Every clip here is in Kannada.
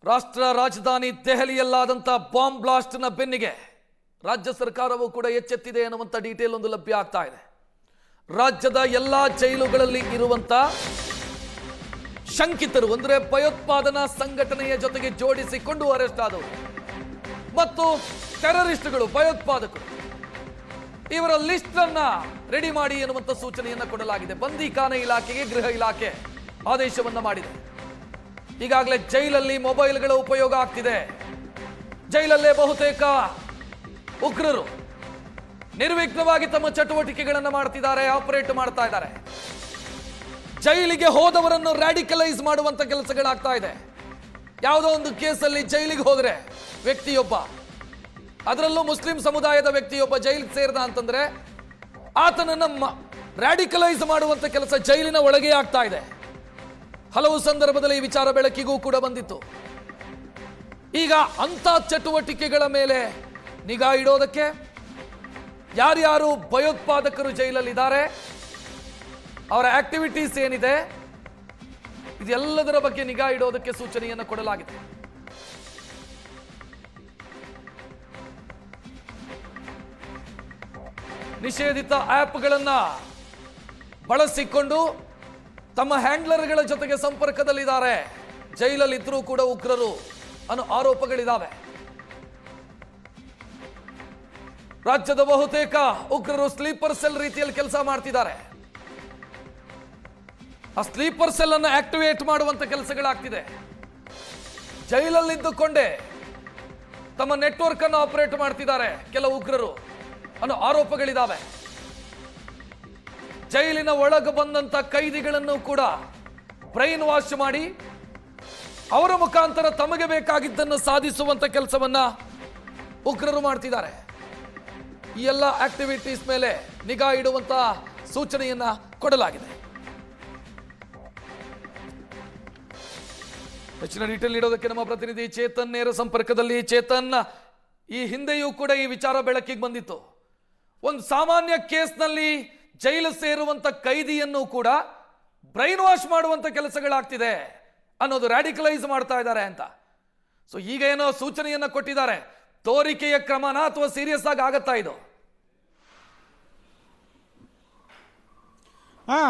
ರಾಷ್ಟ್ರ ರಾಜಧಾನಿ ದೆಹಲಿಯಲ್ಲಾದಂಥ ಬಾಂಬ್ ಬ್ಲಾಸ್ಟ್ನ ಬೆನ್ನಿಗೆ ರಾಜ್ಯ ಸರ್ಕಾರವೂ ಕೂಡ ಎಚ್ಚೆತ್ತಿದೆ ಅನ್ನುವಂಥ ಡೀಟೇಲ್ ಒಂದು ಲಭ್ಯ ಆಗ್ತಾ ಇದೆ. ರಾಜ್ಯದ ಎಲ್ಲಾ ಜೈಲುಗಳಲ್ಲಿ ಇರುವಂತ ಶಂಕಿತರು ಅಂದರೆ ಭಯೋತ್ಪಾದನಾ ಸಂಘಟನೆಯ ಜೊತೆಗೆ ಜೋಡಿಸಿಕೊಂಡು ಅರೆಸ್ಟ್ ಆದವರು ಮತ್ತು ಟೆರರಿಸ್ಟ್ಗಳು, ಭಯೋತ್ಪಾದಕರು, ಇವರ ಲಿಸ್ಟ್ ಅನ್ನ ರೆಡಿ ಮಾಡಿ ಎನ್ನುವಂತ ಸೂಚನೆಯನ್ನು ಕೊಡಲಾಗಿದೆ. ಬಂದಿಖಾನೆ ಇಲಾಖೆಗೆ ಗೃಹ ಇಲಾಖೆ ಆದೇಶವನ್ನ ಮಾಡಿದೆ. ಈಗಾಗಲೇ ಜೈಲಲ್ಲಿ ಮೊಬೈಲ್ಗಳ ಉಪಯೋಗ ಆಗ್ತಿದೆ. ಜೈಲಲ್ಲೇ ಬಹುತೇಕ ಉಗ್ರರು ನಿರ್ವಿಘ್ನವಾಗಿ ತಮ್ಮ ಚಟುವಟಿಕೆಗಳನ್ನು ಮಾಡ್ತಿದ್ದಾರೆ, ಆಪರೇಟ್ ಮಾಡ್ತಾ ಇದ್ದಾರೆ. ಜೈಲಿಗೆ ಹೋದವರನ್ನು ರ್ಯಾಡಿಕಲೈಸ್ ಮಾಡುವಂತ ಕೆಲಸಗಳಾಗ್ತಾ ಇದೆ. ಯಾವುದೋ ಒಂದು ಕೇಸಲ್ಲಿ ಜೈಲಿಗೆ ಹೋದ್ರೆ ವ್ಯಕ್ತಿಯೊಬ್ಬ, ಅದರಲ್ಲೂ ಮುಸ್ಲಿಂ ಸಮುದಾಯದ ವ್ಯಕ್ತಿಯೊಬ್ಬ ಜೈಲಿಗೆ ಸೇರಿದ ಅಂತಂದ್ರೆ ಆತನನ್ನ ರ್ಯಾಡಿಕಲೈಸ್ ಮಾಡುವಂತ ಕೆಲಸ ಜೈಲಿನ ಒಳಗೆ ಆಗ್ತಾ ಇದೆ. ಹಲವು ಸಂದರ್ಭದಲ್ಲಿ ಈ ವಿಚಾರ ಬೆಳಕಿಗೂ ಕೂಡ ಬಂದಿತ್ತು. ಈಗ ಅಂತ ಚಟುವಟಿಕೆಗಳ ಮೇಲೆ ನಿಗಾ ಇಡೋದಕ್ಕೆ ಯಾರ್ಯಾರು ಭಯೋತ್ಪಾದಕರು ಜೈಲಲ್ಲಿದ್ದಾರೆ, ಅವರ ಆಕ್ಟಿವಿಟೀಸ್ ಏನಿದೆ, ಇದೆಲ್ಲದರ ಬಗ್ಗೆ ನಿಗಾ ಇಡೋದಕ್ಕೆ ಸೂಚನೆಯನ್ನು ಕೊಡಲಾಗಿದೆ. ನಿಷೇಧಿತ ಆಪ್ಗಳನ್ನ ಬಳಸಿಕೊಂಡು ತಮ್ಮ ಹ್ಯಾಂಡ್ಲರ್ಗಳ ಜೊತೆಗೆ ಸಂಪರ್ಕದಲ್ಲಿದ್ದಾರೆ, ಜೈಲಲ್ಲಿದ್ದರೂ ಕೂಡ ಉಗ್ರರು ಅನ್ನೋ ಆರೋಪಗಳಿದ್ದಾವೆ. ರಾಜ್ಯದ ಬಹುತೇಕ ಉಗ್ರರು ಸ್ಲೀಪರ್ ಸೆಲ್ ರೀತಿಯಲ್ಲಿ ಕೆಲಸ ಮಾಡ್ತಿದ್ದಾರೆ. ಆ ಸ್ಲೀಪರ್ ಸೆಲ್ ಅನ್ನು ಆಕ್ಟಿವೇಟ್ ಮಾಡುವಂತ ಕೆಲಸಗಳಾಗ್ತಿದೆ. ಜೈಲಲ್ಲಿದ್ದುಕೊಂಡೇ ತಮ್ಮ ನೆಟ್ವರ್ಕ್ ಅನ್ನು ಆಪರೇಟ್ ಮಾಡ್ತಿದ್ದಾರೆ ಕೆಲವು ಉಗ್ರರು ಅನ್ನೋ ಆರೋಪಗಳಿದ್ದಾವೆ. ಜೈಲಿನ ಒಳಗೆ ಬಂದಂತ ಕೈದಿಗಳನ್ನು ಕೂಡ ಬ್ರೈನ್ ವಾಶ್ ಮಾಡಿ ಅವರ ಮುಖಾಂತರ ತಮಗೆ ಬೇಕಾಗಿದ್ದನ್ನು ಸಾಧಿಸುವಂತ ಕೆಲಸವನ್ನ ಉಗ್ರರು ಮಾಡ್ತಿದ್ದಾರೆ. ಈ ಎಲ್ಲ ಆಕ್ಟಿವಿಟೀಸ್ ಮೇಲೆ ನಿಗಾ ಇಡುವಂತ ಸೂಚನೆಯನ್ನ ಕೊಡಲಾಗಿದೆ. ಹೆಚ್ಚಿನ ಡೀಟೇಲ್ ನೀಡೋದಕ್ಕೆ ನಮ್ಮ ಪ್ರತಿನಿಧಿ ಚೇತನ್ ನೇರ ಸಂಪರ್ಕದಲ್ಲಿ. ಚೇತನ್, ಈ ಹಿಂದೆಯೂ ಕೂಡ ಈ ವಿಚಾರ ಬೆಳಕಿಗೆ ಬಂದಿತ್ತು. ಒಂದು ಸಾಮಾನ್ಯ ಕೇಸ್ನಲ್ಲಿ ಜೈಲು ಸೇರುವಂತ ಕೈದಿಯನ್ನು ಕೂಡ ಬ್ರೈನ್ ವಾಶ್ ಮಾಡುವಂತ ಕೆಲಸಗಳಾಗ್ತಿದೆ ಅನ್ನೋದು, ರ್ಯಾಡಿಕಲೈಸ್ ಮಾಡ್ತಾ ಇದ್ದಾರೆ ಅಂತ. ಸೊ ಈಗ ಏನೋ ಸೂಚನೆಯನ್ನ ಕೊಟ್ಟಿದ್ದಾರೆ. ತೋರಿಕೆಯ ಕ್ರಮನ ಅಥವಾ ಸೀರಿಯಸ್ ಆಗಿ ಆಗತ್ತಾ ಇದು?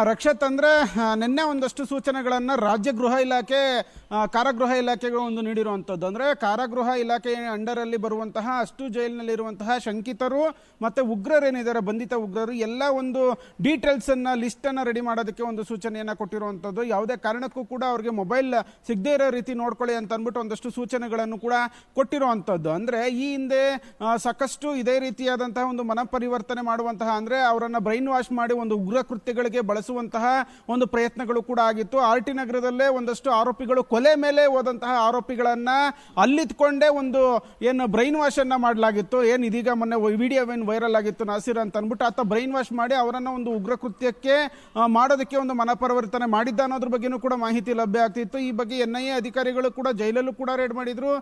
ರಕ್ಷತ್, ಅಂದರೆ ನಿನ್ನೆ ಒಂದಷ್ಟು ಸೂಚನೆಗಳನ್ನು ರಾಜ್ಯ ಗೃಹ ಇಲಾಖೆ, ಕಾರಾಗೃಹ ಇಲಾಖೆಗಳು ಒಂದು ನೀಡಿರುವಂಥದ್ದು. ಅಂದರೆ ಕಾರಾಗೃಹ ಇಲಾಖೆ ಅಂಡರಲ್ಲಿ ಬರುವಂತಹ ಅಷ್ಟು ಜೈಲಿನಲ್ಲಿರುವಂತಹ ಶಂಕಿತರು ಮತ್ತು ಉಗ್ರರೇನಿದ್ದಾರೆ, ಬಂಧಿತ ಉಗ್ರರು, ಎಲ್ಲ ಒಂದು ಡೀಟೇಲ್ಸನ್ನು, ಲಿಸ್ಟನ್ನು ರೆಡಿ ಮಾಡೋದಕ್ಕೆ ಒಂದು ಸೂಚನೆಯನ್ನು ಕೊಟ್ಟಿರುವಂಥದ್ದು. ಯಾವುದೇ ಕಾರಣಕ್ಕೂ ಕೂಡ ಅವ್ರಿಗೆ ಮೊಬೈಲ್ ಸಿಗದೇ ಇರೋ ರೀತಿ ನೋಡ್ಕೊಳ್ಳಿ ಅಂತ ಅಂದ್ಬಿಟ್ಟು ಒಂದಷ್ಟು ಸೂಚನೆಗಳನ್ನು ಕೂಡ ಕೊಟ್ಟಿರುವಂಥದ್ದು. ಅಂದರೆ ಈ ಹಿಂದೆ ಸಾಕಷ್ಟು ಇದೇ ರೀತಿಯಾದಂತಹ ಒಂದು ಮನಪರಿವರ್ತನೆ ಮಾಡುವಂತಹ, ಅಂದರೆ ಅವರನ್ನು ಬ್ರೈನ್ ವಾಶ್ ಮಾಡಿ ಒಂದು ಉಗ್ರ ಕೃತ್ಯಗಳಿಗೆ ಬಳಸುವಂತಹ ಒಂದು ಪ್ರಯತ್ನಗಳು ಕೂಡ ಆಗಿತ್ತು. ಆರ್ ಟಿ ನಗರದಲ್ಲೇ ಒಂದಷ್ಟು ಆರೋಪಿಗಳು ಕೊಲೆ ಮೇಲೆ ಹೋದಂತಹ ಆರೋಪಿಗಳನ್ನ ಅಲ್ಲಿತ್ಕೊಂಡೇ ಒಂದು ಏನು ಬ್ರೈನ್ ವಾಶ್ ಅನ್ನ ಮಾಡಲಾಗಿತ್ತು. ಏನು ಇದೀಗ ಮೊನ್ನೆ ವಿಡಿಯೋ ಏನು ವೈರಲ್ ಆಗಿತ್ತು, ನಾಸಿರ್ ಅಂತ ಅಂದ್ಬಿಟ್ಟು ಆತ ಬ್ರೈನ್ ವಾಶ್ ಮಾಡಿ ಅವರನ್ನ ಒಂದು ಉಗ್ರ ಕೃತ್ಯಕ್ಕೆ ಮಾಡೋದಕ್ಕೆ ಒಂದು ಮನಪರಿವರ್ತನೆ ಮಾಡಿದ್ದ ಅನ್ನೋದ್ರ ಬಗ್ಗೆನೂ ಕೂಡ ಮಾಹಿತಿ ಲಭ್ಯ ಆಗ್ತಿತ್ತು. ಈ ಬಗ್ಗೆ NIA ಅಧಿಕಾರಿಗಳು ಕೂಡ ಜೈಲಲ್ಲೂ ಕೂಡ ರೇಡ್ ಮಾಡಿದ್ರು,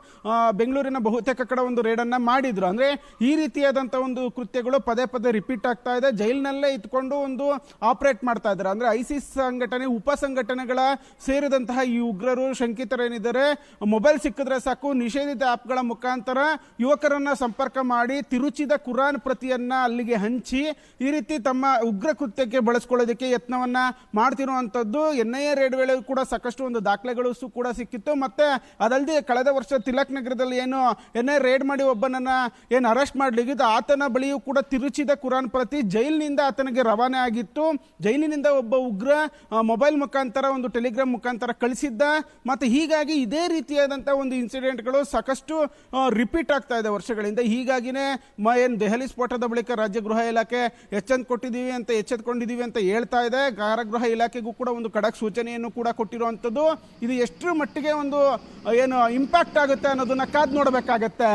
ಬೆಂಗಳೂರಿನ ಬಹುತೇಕ ಕಡೆ ಒಂದು ರೇಡ್ ಅನ್ನ ಮಾಡಿದ್ರು. ಅಂದ್ರೆ ಈ ರೀತಿಯಾದಂತಹ ಒಂದು ಕೃತ್ಯಗಳು ಪದೇ ಪದೇ ರಿಪೀಟ್ ಆಗ್ತಾ ಇದೆ. ಜೈಲಿನಲ್ಲೇ ಇತ್ಕೊಂಡು ಒಂದು ಆಪರೇಟ್ ಮಾಡ್ತಾ ಇದ್ದಾರೆ. ಅಂದ್ರೆ ಐಸಿಸ್ ಸಂಘಟನೆ, ಉಪ ಸಂಘಟನೆಗಳ ಸೇರಿದಂತಹ ಈ ಉಗ್ರರು, ಶಂಕಿತರೇನಿದ್ದಾರೆ, ಮೊಬೈಲ್ ಸಿಕ್ಕಿದ್ರೆ ಸಾಕು ನಿಷೇಧಿತ ಆಪ್ಗಳ ಮುಖಾಂತರ ಯುವಕರನ್ನ ಸಂಪರ್ಕ ಮಾಡಿ ತಿರುಚಿದ ಕುರಾನ್ ಪ್ರತಿಯನ್ನ ಅಲ್ಲಿಗೆ ಹಂಚಿ ಈ ರೀತಿ ತಮ್ಮ ಉಗ್ರ ಕೃತ್ಯಕ್ಕೆ ಬಳಸ್ಕೊಳ್ಳೋದಕ್ಕೆ ಯತ್ನವನ್ನ ಮಾಡ್ತಿರುವಂತದ್ದು. NIA ರೇಡ್ ವೇಳೆ ಕೂಡ ಸಾಕಷ್ಟು ಒಂದು ದಾಖಲೆಗಳು ಕೂಡ ಸಿಕ್ಕಿತ್ತು. ಮತ್ತೆ ಅದಲ್ಲದೆ ಕಳೆದ ವರ್ಷ ತಿಲಕ್ ನಗರದಲ್ಲಿ ಏನು NIA ರೇಡ್ ಮಾಡಿ ಒಬ್ಬನನ್ನ ಏನು ಅರೆಸ್ಟ್ ಮಾಡ್ಲಿಕ್ಕಿದ್ದು, ಆತನ ಬಳಿಯೂ ಕೂಡ ತಿರುಚಿದ ಕುರಾನ್ ಪ್ರತಿ ಜೈಲಿನಿಂದ ಆತನಿಗೆ ರವಾನೆ ಆಗಿತ್ತು. ಜೈಲಿನಿಂದ ಒಬ್ಬ ಉಗ್ರ ಮೊಬೈಲ್ ಮುಖಾಂತರ, ಒಂದು ಟೆಲಿಗ್ರಾಮ್ ಮುಖಾಂತರ ಕಳಿಸಿದ್ದ. ಮತ್ತೆ ಹೀಗಾಗಿ ಇದೇ ರೀತಿಯಾದಂತಹ ಒಂದು ಇನ್ಸಿಡೆಂಟ್ಗಳು ಸಾಕಷ್ಟು ರಿಪೀಟ್ ಆಗ್ತಾ ಇದೆ ವರ್ಷಗಳಿಂದ. ಹೀಗಾಗಿನೇ ಏನು ದೆಹಲಿ ಸ್ಫೋಟದ ಬಳಿಕ ರಾಜ್ಯ ಗೃಹ ಇಲಾಖೆ ಎಚ್ಚೆತ್ಕೊಂಡಿದ್ದೀವಿ ಅಂತ ಹೇಳ್ತಾ ಇದೆ. ಕಾರಾಗೃಹ ಇಲಾಖೆಗೂ ಕೂಡ ಒಂದು ಖಡಕ್ ಸೂಚನೆಯನ್ನು ಕೂಡ ಕೊಟ್ಟಿರುವಂತದ್ದು. ಇದು ಎಷ್ಟರ ಮಟ್ಟಿಗೆ ಒಂದು ಏನು ಇಂಪ್ಯಾಕ್ಟ್ ಆಗುತ್ತೆ ಅನ್ನೋದನ್ನ ಕಾದ್ ನೋಡಬೇಕಾಗತ್ತೆ.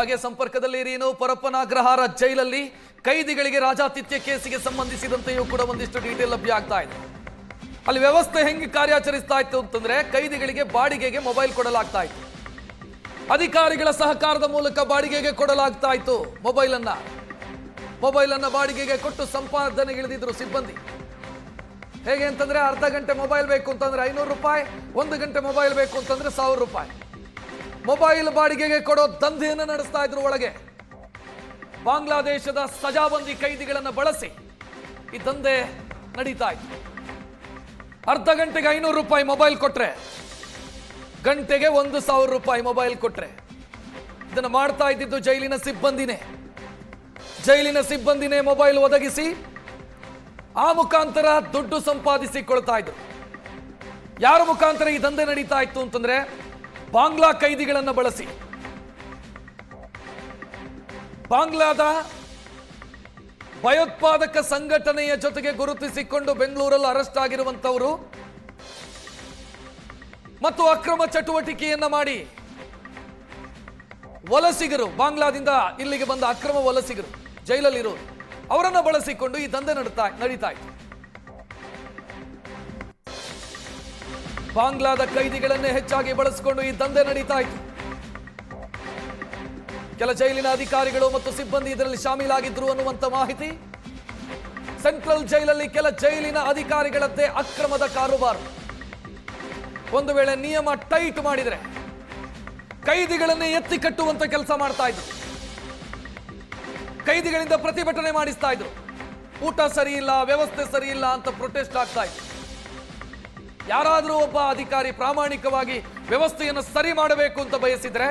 ಹಾಗೆ ಸಂಪರ್ಕದಲ್ಲಿ ಪರಪ್ಪನಾಗ್ರಹಾರ ಜೈಲಲ್ಲಿ ಕೈದಿಗಳಿಗೆ ರಾಜಾತಿಥ್ಯ ಕೇಸಿಗೆ ಸಂಬಂಧಿಸಿದಂತೆಯೂ ಕೂಡ ಒಂದಿಷ್ಟು ಡೀಟೇಲ್ ಲಭ್ಯ ಆಗ್ತಾ ಇದೆ. ಅಲ್ಲಿ ವ್ಯವಸ್ಥೆ ಹೆಂಗೆ ಕಾರ್ಯಾಚರಿಸ್ತಾ ಇತ್ತು ಅಂತಂದ್ರೆ, ಕೈದಿಗಳಿಗೆ ಬಾಡಿಗೆಗೆ ಮೊಬೈಲ್ ಕೊಡಲಾಗ್ತಾ ಇತ್ತು. ಅಧಿಕಾರಿಗಳ ಸಹಕಾರದ ಮೂಲಕ ಬಾಡಿಗೆಗೆ ಕೊಡಲಾಗ್ತಾ ಇತ್ತು ಮೊಬೈಲ್ ಅನ್ನ ಬಾಡಿಗೆಗೆ ಕೊಟ್ಟು ಸಂಪಾದನೆಗಿಳಿದಿದ್ರು ಸಿಬ್ಬಂದಿ. ಹೇಗೆ ಅಂತಂದ್ರೆ, ಅರ್ಧ ಗಂಟೆ ಮೊಬೈಲ್ ಬೇಕು ಅಂತಂದ್ರೆ 500 ರೂಪಾಯಿ, 1 ಗಂಟೆ ಮೊಬೈಲ್ ಬೇಕು ಅಂತಂದ್ರೆ 1000 ರೂಪಾಯಿ. ಮೊಬೈಲ್ ಬಾಡಿಗೆಗೆ ಕೊಡೋ ದಂಧೆಯನ್ನು ನಡೆಸ್ತಾ ಇದ್ರು ಒಳಗೆ. ಬಾಂಗ್ಲಾದೇಶದ ಸಜಾಬಂದಿ ಕೈದಿಗಳನ್ನು ಬಳಸಿ ಈ ದಂಧೆ ನಡೀತಾ ಇತ್ತು. ಅರ್ಧ ಗಂಟೆಗೆ 500 ರೂಪಾಯಿ ಮೊಬೈಲ್ ಕೊಟ್ರೆ, ಗಂಟೆಗೆ 1,000 ರೂಪಾಯಿ ಮೊಬೈಲ್ ಕೊಟ್ರೆ. ಇದನ್ನು ಮಾಡ್ತಾ ಇದ್ದಿದ್ದು ಜೈಲಿನ ಸಿಬ್ಬಂದಿನೇ ಮೊಬೈಲ್ ಒದಗಿಸಿ ಆ ಮುಖಾಂತರ ದುಡ್ಡು ಸಂಪಾದಿಸಿಕೊಳ್ತಾ ಇದ್ರು. ಯಾರ ಮುಖಾಂತರ ಈ ದಂಧೆ ನಡೀತಾ ಇತ್ತು ಅಂತಂದ್ರೆ ಬಾಂಗ್ಲಾ ಕೈದಿಗಳನ್ನು ಬಳಸಿ. ಬಾಂಗ್ಲಾದ ಭಯೋತ್ಪಾದಕ ಸಂಘಟನೆಯ ಜೊತೆಗೆ ಗುರುತಿಸಿಕೊಂಡು ಬೆಂಗಳೂರಲ್ಲಿ ಅರೆಸ್ಟ್ ಆಗಿರುವಂತವರು ಮತ್ತು ಅಕ್ರಮ ಚಟುವಟಿಕೆಯನ್ನ ಮಾಡಿ ವಲಸಿಗರು, ಬಾಂಗ್ಲಾದಿಂದ ಇಲ್ಲಿಗೆ ಬಂದ ಅಕ್ರಮ ವಲಸಿಗರು ಜೈಲಲ್ಲಿರೋರು, ಅವರನ್ನ ಬಳಸಿಕೊಂಡು ಈ ದಂಧೆ ನಡೀತಾ ಇತ್ತು. ಬಾಂಗ್ಲಾದ ಕೈದಿಗಳನ್ನೇ ಹೆಚ್ಚಾಗಿ ಬಳಸಿಕೊಂಡು ಈ ದಂಧೆ ನಡೀತಾ ಇತ್ತು. ಕೆಲ ಜೈಲಿನ ಅಧಿಕಾರಿಗಳು ಮತ್ತು ಸಿಬ್ಬಂದಿ ಇದರಲ್ಲಿ ಶಾಮೀಲಾಗಿದ್ರು ಅನ್ನುವಂತ ಮಾಹಿತಿ. ಸೆಂಟ್ರಲ್ ಜೈಲಲ್ಲಿ ಕೆಲ ಜೈಲಿನ ಅಧಿಕಾರಿಗಳದ್ದೇ ಅಕ್ರಮದ ಕಾರುಬಾರು. ಒಂದು ವೇಳೆ ನಿಯಮ ಟೈಟ್ ಮಾಡಿದ್ರೆ ಕೈದಿಗಳನ್ನೇ ಎತ್ತಿ ಕಟ್ಟುವಂತ ಕೆಲಸ ಮಾಡ್ತಾ ಇದ್ರು. ಕೈದಿಗಳಿಂದ ಪ್ರತಿಭಟನೆ ಮಾಡಿಸ್ತಾ ಇದ್ರು. ಊಟ ಸರಿ ಇಲ್ಲ, ವ್ಯವಸ್ಥೆ ಸರಿ ಇಲ್ಲ ಅಂತ ಪ್ರೊಟೆಸ್ಟ್ ಆಗ್ತಾ ಇತ್ತು. ಯಾರಾದರೂ ಒಬ್ಬ ಅಧಿಕಾರಿ ಪ್ರಾಮಾಣಿಕವಾಗಿ ವ್ಯವಸ್ಥೆಯನ್ನು ಸರಿ ಮಾಡಬೇಕು ಅಂತ ಬಯಸಿದ್ರೆ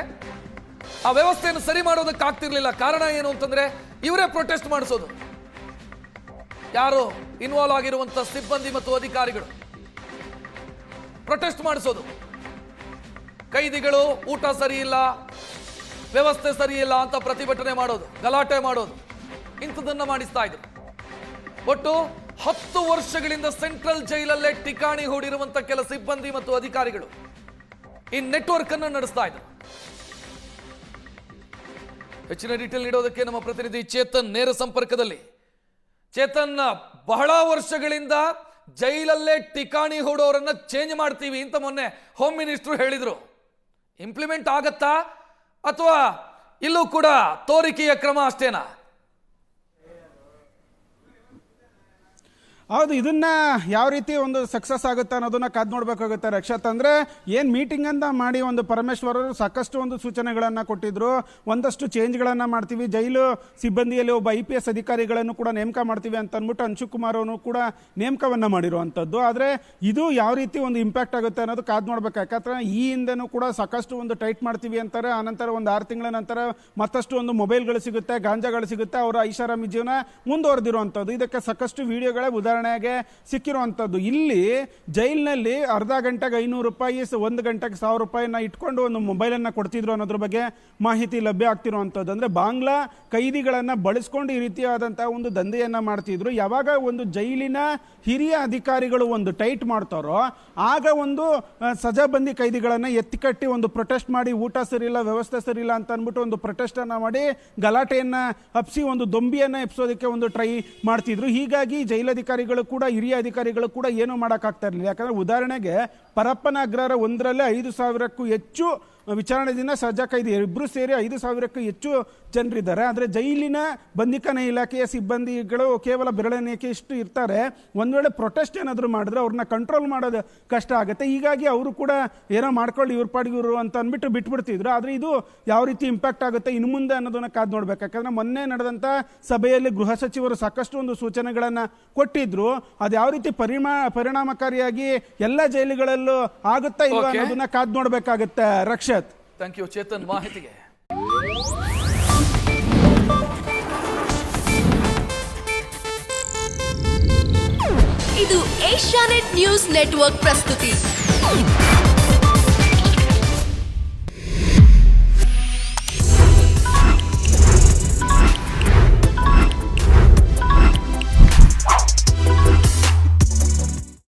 ಆ ವ್ಯವಸ್ಥೆಯನ್ನು ಸರಿ ಮಾಡೋದಕ್ಕೆ ಆಗ್ತಿರ್ಲಿಲ್ಲ. ಕಾರಣ ಏನು ಅಂತಂದ್ರೆ ಇವರೇ ಪ್ರೊಟೆಸ್ಟ್ ಮಾಡಿಸೋದು. ಯಾರು ಇನ್ವಾಲ್ವ್ ಆಗಿರುವಂತ ಸಿಬ್ಬಂದಿ ಮತ್ತು ಅಧಿಕಾರಿಗಳು ಪ್ರೊಟೆಸ್ಟ್ ಮಾಡಿಸೋದು. ಕೈದಿಗಳು ಊಟ ಸರಿ ಇಲ್ಲ, ವ್ಯವಸ್ಥೆ ಸರಿ ಇಲ್ಲ ಅಂತ ಪ್ರತಿಭಟನೆ ಮಾಡೋದು, ಗಲಾಟೆ ಮಾಡೋದು, ಇಂಥದನ್ನ ಮಾಡಿಸ್ತಾ ಇದ್ರು. ಒಟ್ಟು 10 ವರ್ಷಗಳಿಂದ ಸೆಂಟ್ರಲ್ ಜೈಲಲ್ಲೇ ಠಿಕಾಣಿ ಹೂಡಿರುವಂತ ಕೆಲ ಸಿಬ್ಬಂದಿ ಮತ್ತು ಅಧಿಕಾರಿಗಳು ಈ ನೆಟ್ವರ್ಕ್ ಅನ್ನು ನಡೆಸ್ತಾ ಇದ್ರು. ಹೆಚ್ಚಿನ ಡೀಟೇಲ್ ನೀಡೋದಕ್ಕೆ ನಮ್ಮ ಪ್ರತಿನಿಧಿ ಚೇತನ್ ನೇರ ಸಂಪರ್ಕದಲ್ಲಿ. ಚೇತನ್, ಬಹಳ ವರ್ಷಗಳಿಂದ ಜೈಲಲ್ಲೇ ಠಿಕಾಣಿ ಹೂಡೋರನ್ನ ಚೇಂಜ್ ಮಾಡ್ತೀವಿ ಅಂತ ಮೊನ್ನೆ ಹೋಮ್ ಮಿನಿಸ್ಟರ್ ಹೇಳಿದ್ರು. ಇಂಪ್ಲಿಮೆಂಟ್ ಆಗತ್ತಾ ಅಥವಾ ಇಲ್ಲೂ ಕೂಡ ತೋರಿಕೆಯ ಕ್ರಮ ಅಷ್ಟೇನಾ? ಹೌದು, ಇದನ್ನ ಯಾವ ರೀತಿ ಒಂದು ಸಕ್ಸಸ್ ಆಗುತ್ತೆ ಅನ್ನೋದನ್ನ ಕಾದ್ ನೋಡ್ಬೇಕಾಗುತ್ತೆ ರಕ್ಷತ್. ಅಂದ್ರೆ ಏನ್ ಮೀಟಿಂಗ್ ಅಂತ ಮಾಡಿ ಒಂದು ಪರಮೇಶ್ವರ್ ಅವರು ಸಾಕಷ್ಟು ಒಂದು ಸೂಚನೆಗಳನ್ನ ಕೊಟ್ಟಿದ್ರು. ಒಂದಷ್ಟು ಚೇಂಜ್ಗಳನ್ನ ಮಾಡ್ತೀವಿ, ಜೈಲು ಸಿಬ್ಬಂದಿಯಲ್ಲಿ ಒಬ್ಬ IPS ಅಧಿಕಾರಿಗಳನ್ನು ಕೂಡ ನೇಮಕ ಮಾಡ್ತೀವಿ ಅಂತ ಅಂದ್ಬಿಟ್ಟು ಅಂಶುಕುಮಾರ್ ಅವನು ಕೂಡ ನೇಮಕವನ್ನ ಮಾಡಿರುವಂತದ್ದು. ಆದ್ರೆ ಇದು ಯಾವ ರೀತಿ ಒಂದು ಇಂಪ್ಯಾಕ್ಟ್ ಆಗುತ್ತೆ ಅನ್ನೋದು ಕಾದ್ ನೋಡ್ಬೇಕು. ಯಾಕಂದ್ರೆ ಈ ಹಿಂದೆನೂ ಕೂಡ ಸಾಕಷ್ಟು ಒಂದು ಟೈಟ್ ಮಾಡ್ತೀವಿ ಅಂತಾರೆ. ಆನಂತರ ಒಂದು 6 ತಿಂಗಳ ನಂತರ ಮತ್ತಷ್ಟು ಒಂದು ಮೊಬೈಲ್ಗಳು ಸಿಗುತ್ತೆ, ಗಾಂಜಾಗಳು ಸಿಗುತ್ತೆ, ಅವರ ಐಷಾರಾಮಿ ಜೀವನ ಮುಂದುವರೆದಿರುವಂತದ್ದು. ಇದಕ್ಕೆ ಸಾಕಷ್ಟು ವಿಡಿಯೋಗಳೇ ಉದಾಹರಣೆಗೆ ಸಿಕ್ಕಿರುವಂತದ್ದು. ಇಲ್ಲಿ ಜೈಲಿನಲ್ಲಿ ಅರ್ಧ ಗಂಟೆಗೆ 500 ರೂಪಾಯಿ, 1 ಗಂಟೆಗೆ 1000 ರೂಪಾಯಿನ ಇಟ್ಕೊಂಡು ಒಂದು ಮೊಬೈಲ್ ಅನ್ನ ಕೊಡ್ತಿದ್ರು ಅನ್ನೋದ್ರ ಬಗ್ಗೆ ಮಾಹಿತಿ ಲಭ್ಯ ಆಗ್ತಿರುವಂತದ್ದು. ಅಂದ್ರೆ ಬಾಂಗ್ಲಾ ಕೈದಿಗಳನ್ನ ಬಳಸ್ಕೊಂಡು ಈ ರೀತಿಯಾದಂತಹ ಒಂದು ದಂಧೆಯನ್ನ ಮಾಡ್ತಿದ್ರು. ಯಾವಾಗ ಒಂದು ಜೈಲಿನ ಹಿರಿಯ ಅಧಿಕಾರಿಗಳು ಒಂದು ಟೈಟ್ ಮಾಡ್ತಾರೋ ಆಗ ಒಂದು ಸಜಾಬಂದಿ ಕೈದಿಗಳನ್ನ ಎತ್ತಿಕಟ್ಟಿ ಒಂದು ಪ್ರೊಟೆಸ್ಟ್ ಮಾಡಿ ಊಟ ಸರಿಯಿಲ್ಲ, ವ್ಯವಸ್ಥೆ ಸರಿಯಿಲ್ಲ ಅಂತ ಅಂದ್ಬಿಟ್ಟು ಒಂದು ಪ್ರೊಟೆಸ್ಟ್ ಅನ್ನ ಮಾಡಿ ಗಲಾಟೆಯನ್ನ ಹಬ್ಸಿ ಒಂದು ದೊಂಬಿಯನ್ನ ಎಪ್ಸೋದಕ್ಕೆ ಒಂದು ಟ್ರೈ ಮಾಡ್ತಿದ್ರು. ಹೀಗಾಗಿ ಜೈಲಧಿಕಾರಿಗಳು ಕೂಡ ಹಿರಿಯ ಅಧಿಕಾರಿಗಳು ಕೂಡ ಏನು ಮಾಡೋಕ್ಕಾಗ್ತಾ ಇರಲಿಲ್ಲ. ಯಾಕಂದ್ರೆ ಉದಾಹರಣೆಗೆ ಪರಪ್ಪನ ಅಗ್ರಹಾರ 1ರಲ್ಲಿ 5,000ಕ್ಕೂ ಹೆಚ್ಚು ವಿಚಾರಣೆ ದಿನ ಸಜಾ ಕೈದಿ ಇಬ್ಬರು ಸೇರಿ 5,000ಕ್ಕೂ ಹೆಚ್ಚು ಜನರಿದ್ದಾರೆ. ಆದರೆ ಜೈಲಿನ ಬಂಧಿಖಾನೆ ಇಲಾಖೆಯ ಸಿಬ್ಬಂದಿಗಳು ಕೇವಲ ಬೆರಳೆಣಿಕೆ ಇಷ್ಟು ಇರ್ತಾರೆ. ಒಂದು ವೇಳೆ ಪ್ರೊಟೆಸ್ಟ್ ಏನಾದರೂ ಮಾಡಿದ್ರೆ ಅವ್ರನ್ನ ಕಂಟ್ರೋಲ್ ಮಾಡೋದು ಕಷ್ಟ ಆಗುತ್ತೆ. ಹೀಗಾಗಿ ಅವರು ಕೂಡ ಏನೋ ಮಾಡ್ಕೊಳ್ಳಿ ಇವ್ರ ಪಾಡಿಗೆ ಇವರು ಅಂತ ಅಂದ್ಬಿಟ್ಟು ಬಿಟ್ಬಿಡ್ತಿದ್ರು. ಆದರೆ ಇದು ಯಾವ ರೀತಿ ಇಂಪ್ಯಾಕ್ಟ್ ಆಗುತ್ತೆ ಇನ್ನು ಮುಂದೆ ಅನ್ನೋದನ್ನ ಕಾದು ನೋಡ್ಬೇಕು. ಯಾಕಂದ್ರೆ ಮೊನ್ನೆ ನಡೆದಂಥ ಸಭೆಯಲ್ಲಿ ಗೃಹ ಸಚಿವರು ಸಾಕಷ್ಟು ಒಂದು ಸೂಚನೆಗಳನ್ನು ಕೊಟ್ಟಿದ್ರು. ಅದು ಯಾವ ರೀತಿ ಪರಿಣಾಮಕಾರಿಯಾಗಿ ಎಲ್ಲ ಜೈಲುಗಳಲ್ಲೂ ಆಗುತ್ತಾ ಇಲ್ಲ ಅನ್ನೋದನ್ನ ಕಾದು ನೋಡ್ಬೇಕಾಗತ್ತೆ ರಕ್ಷತ್. ಥ್ಯಾಂಕ್ ಯು ಚೇತನ್ ಮಾಹಿತಿಗೆ. ಇದು ಏಷ್ಯಾನೆಟ್ ನ್ಯೂಸ್ ನೆಟ್ವರ್ಕ್ ಪ್ರಸ್ತುತಿ.